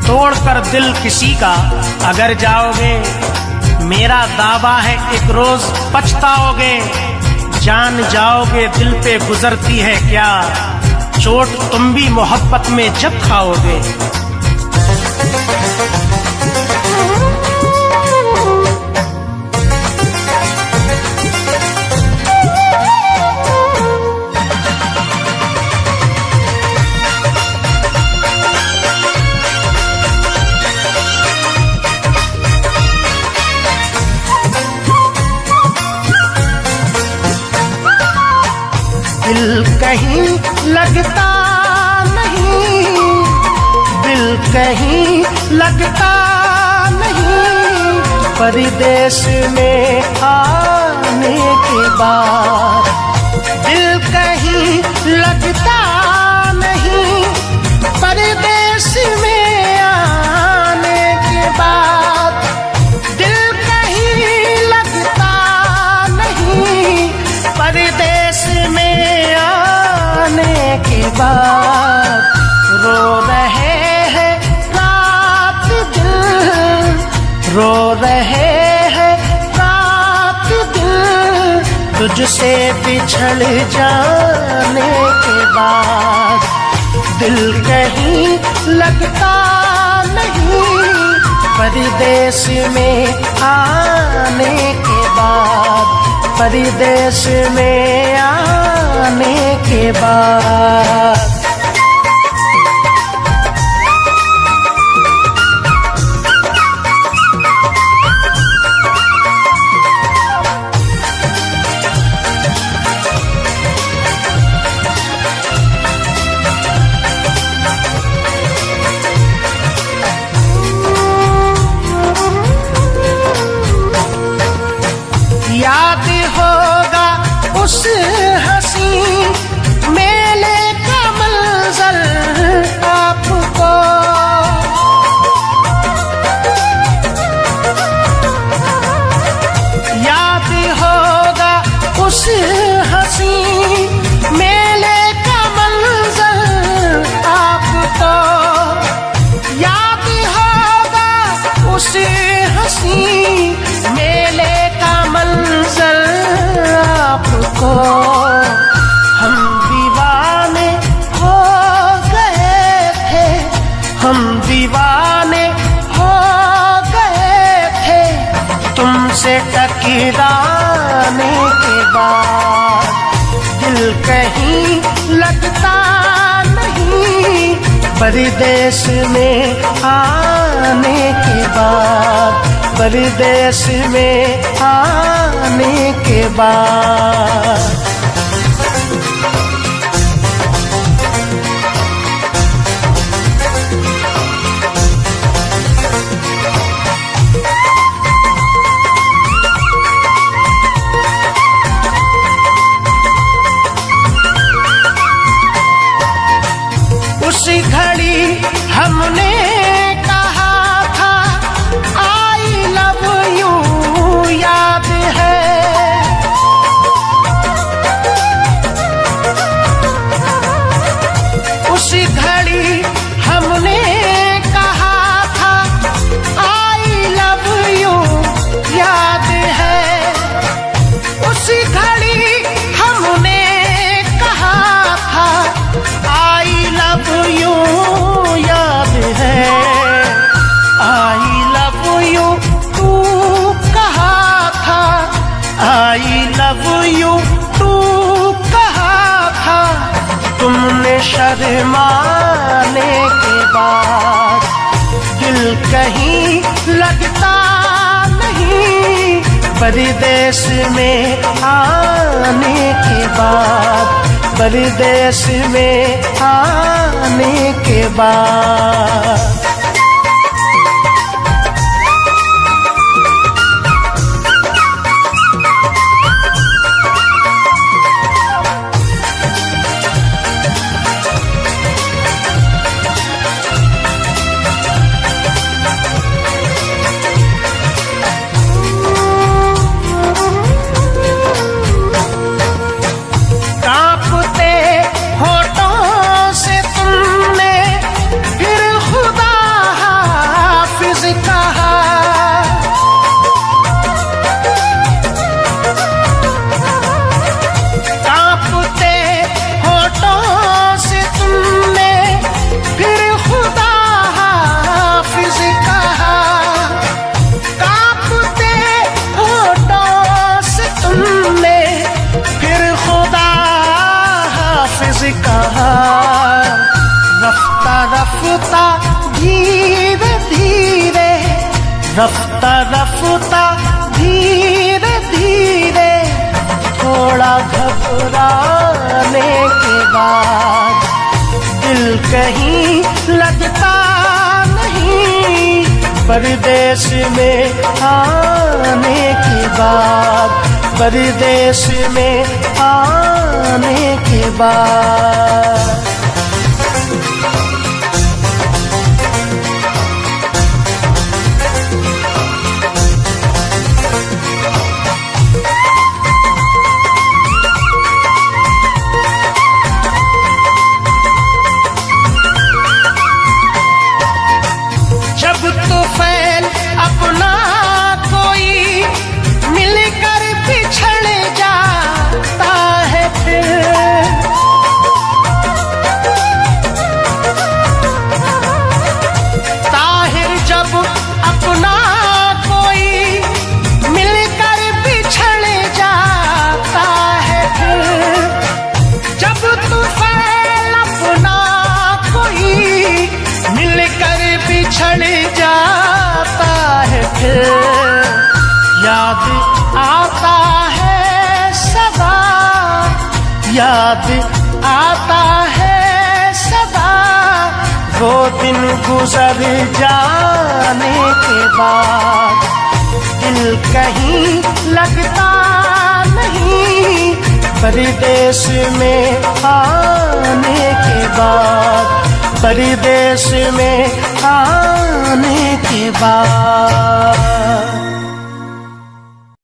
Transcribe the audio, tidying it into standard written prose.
तोड़कर दिल किसी का अगर जाओगे, मेरा दावा है एक रोज पछताओगे। जान जाओगे दिल पे गुजरती है क्या, चोट तुम भी मोहब्बत में जब खाओगे। दिल कहीं लगता नहीं, दिल कहीं लगता नहीं, परदेश में आने के बाद। दिल कहीं लगता नहीं, परदेश में आने के बाद। दिल कहीं लगता नहीं, परदेश में के बाद। रो रहे हैं रात दिन, रो रहे हैं रात दिन, तुझसे बिछड़ जाने के बाद। दिल कहीं लगता नहीं, परदेश में आने के बाद, परदेश में आने के बाद। याद होगा उस हंसी मेले का मंजर आपको, याद होगा उस हंसी मेले का मंजर आपको, याद होगा उस हंसी मेले का मंजर आपको। हम दीवाने हो गए थे, हम दीवाने हो गए थे, तुमसे टकराने के बाद। दिल कहीं लगता नहीं, परदेश में आने के बाद, परदेश में आने के बाद। उसी घड़ी हमने कहा था आई लव यू, याद है। उसी घड़ी हमने कहा था आई लव यू, याद है। उसी घड़ी हमने कहा था आई लव यू, याद है। आई लव यू तू कहा था, आई लव यू तू कहा था, तुमने शर्माने के बाद। दिल कहीं लगता नहीं, परदेश में आने के बाद, परदेश में आने के बाद। कांपते होठों से तुमने फिर खुदा रफ्ता धीरे धीरे, रफ्ता रफ्ता धीरे धीरे, थोड़ा घबराने के बाद दिल कहीं लगता नहीं, परदेश में आने के बाद, परदेश में आने के बाद। जब तो फैल अपना कोई मिलकर बिछड़ जाता है फिर, ताहिर जब अपना कोई मिलकर बिछड़ जाता है फिर, जब तो फैल अपना कोई मिलकर बिछड़ जाता है फिर, याद आता है सदा, याद आता है सदा, वो दिन गुजर जाने के बाद दिल कहीं लगता नहीं, परदेश में आने के बाद, परदेश में आने के बाद।